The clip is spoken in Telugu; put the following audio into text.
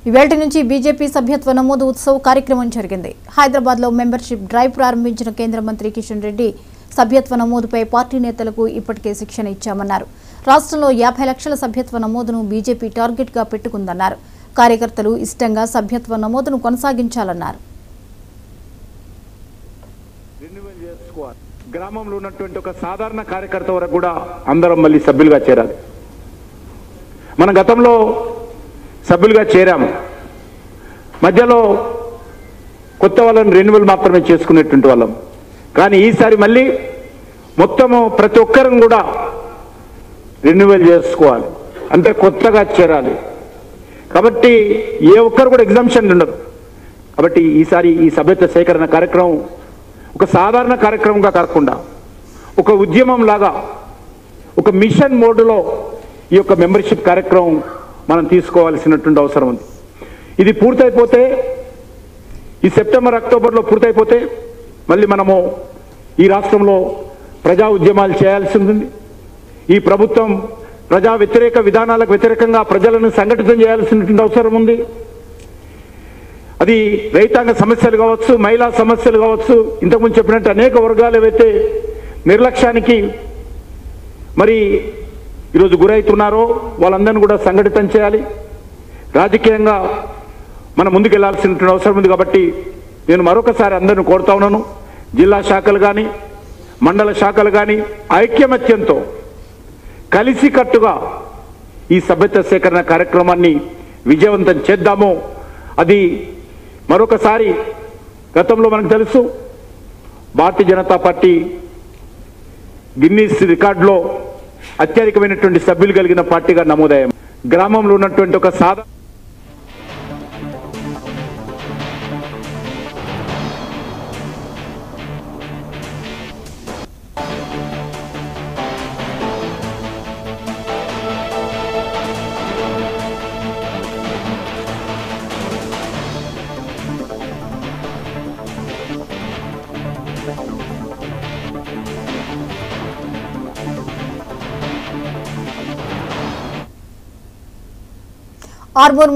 ఇవాల్టి నుంచి బీజేపీ సభ్యత్వ నమోదు ఉత్సవ్ కార్యక్రమం జరిగింది. హైదరాబాద్ లో మెంబర్షిప్ డ్రైవ్ ప్రారంభించిన కేంద్ర మంత్రి కిషన్ రెడ్డి సభ్యత్వ నమోదుపై పార్టీ నేతలకు ఇప్పటికే శిక్షణ ఇచ్చామన్నారు. రాష్ట్రంలో 50 లక్షల సభ్యత్వ నమోదును బీజేపీ టార్గెట్ గా పెట్టుకుందన్నారు. కార్యకర్తలు ఇష్టంగా సభ్యత్వ నమోదును కొనసాగించాలన్నారు. గ్రామంలో ఉన్నటువంటి ఒక సాధారణ కార్యకర్త వరకు కూడా అందరం మళ్ళీ సభ్యులుగా చేరాలి. మన గతంలో సభ్యులుగా చేరాము, మధ్యలో కొత్త వాళ్ళని రెన్యువల్ మాత్రమే చేసుకునేటువంటి వాళ్ళం. కానీ ఈసారి మళ్ళీ మొత్తము ప్రతి ఒక్కరం కూడా రెన్యువల్ చేసుకోవాలి, అంటే కొత్తగా చేరాలి. కాబట్టి ఏ ఒక్కరు కూడా ఎగ్జామ్షన్ ఉండదు. కాబట్టి ఈసారి ఈ సభ్యత్వ సేకరణ కార్యక్రమం ఒక సాధారణ కార్యక్రమంగా కాకుండా ఒక ఉద్యమం లాగా ఒక మిషన్ మోడ్లో ఈ యొక్క మెంబర్షిప్ కార్యక్రమం మనం తీసుకోవాల్సినటువంటి అవసరం ఉంది. ఇది పూర్తయిపోతే, ఈ సెప్టెంబర్ అక్టోబర్లో పూర్తయిపోతే మళ్ళీ మనము ఈ రాష్ట్రంలో ప్రజా ఉద్యమాలు చేయాల్సి ఉంటుంది. ఈ ప్రభుత్వం ప్రజా వ్యతిరేక విధానాలకు వ్యతిరేకంగా ప్రజలను సంఘటితం చేయాల్సినటువంటి అవసరం ఉంది. అది రైతాంగ సమస్యలు కావచ్చు, మహిళా సమస్యలు కావచ్చు, ఇంతకుముందు చెప్పినట్టు అనేక వర్గాలు ఏవైతే నిర్లక్ష్యానికి మరి ఈరోజు గురవుతున్నారో వాళ్ళందరినీ కూడా సంఘటితం చేయాలి. రాజకీయంగా మనం ముందుకెళ్లాల్సినటువంటి అవసరం ఉంది. కాబట్టి నేను మరొకసారి అందరిని కోరుతా ఉన్నాను, జిల్లా శాఖలు కానీ మండల శాఖలు కానీ ఐక్యమత్యంతో కలిసికట్టుగా ఈ సభ్యత్వ సేకరణ కార్యక్రమాన్ని విజయవంతం చేద్దాము. అది మరొకసారి గతంలో మనకు తెలుసు, భారతీయ జనతా పార్టీ గిన్నీస్ రికార్డులో అత్యధికమైనటువంటి సభ్యులు కలిగిన పార్టీగా నమోదయ్యాం. గ్రామంలో ఉన్నటువంటి ఒక సాధారణ ఆర్మూర్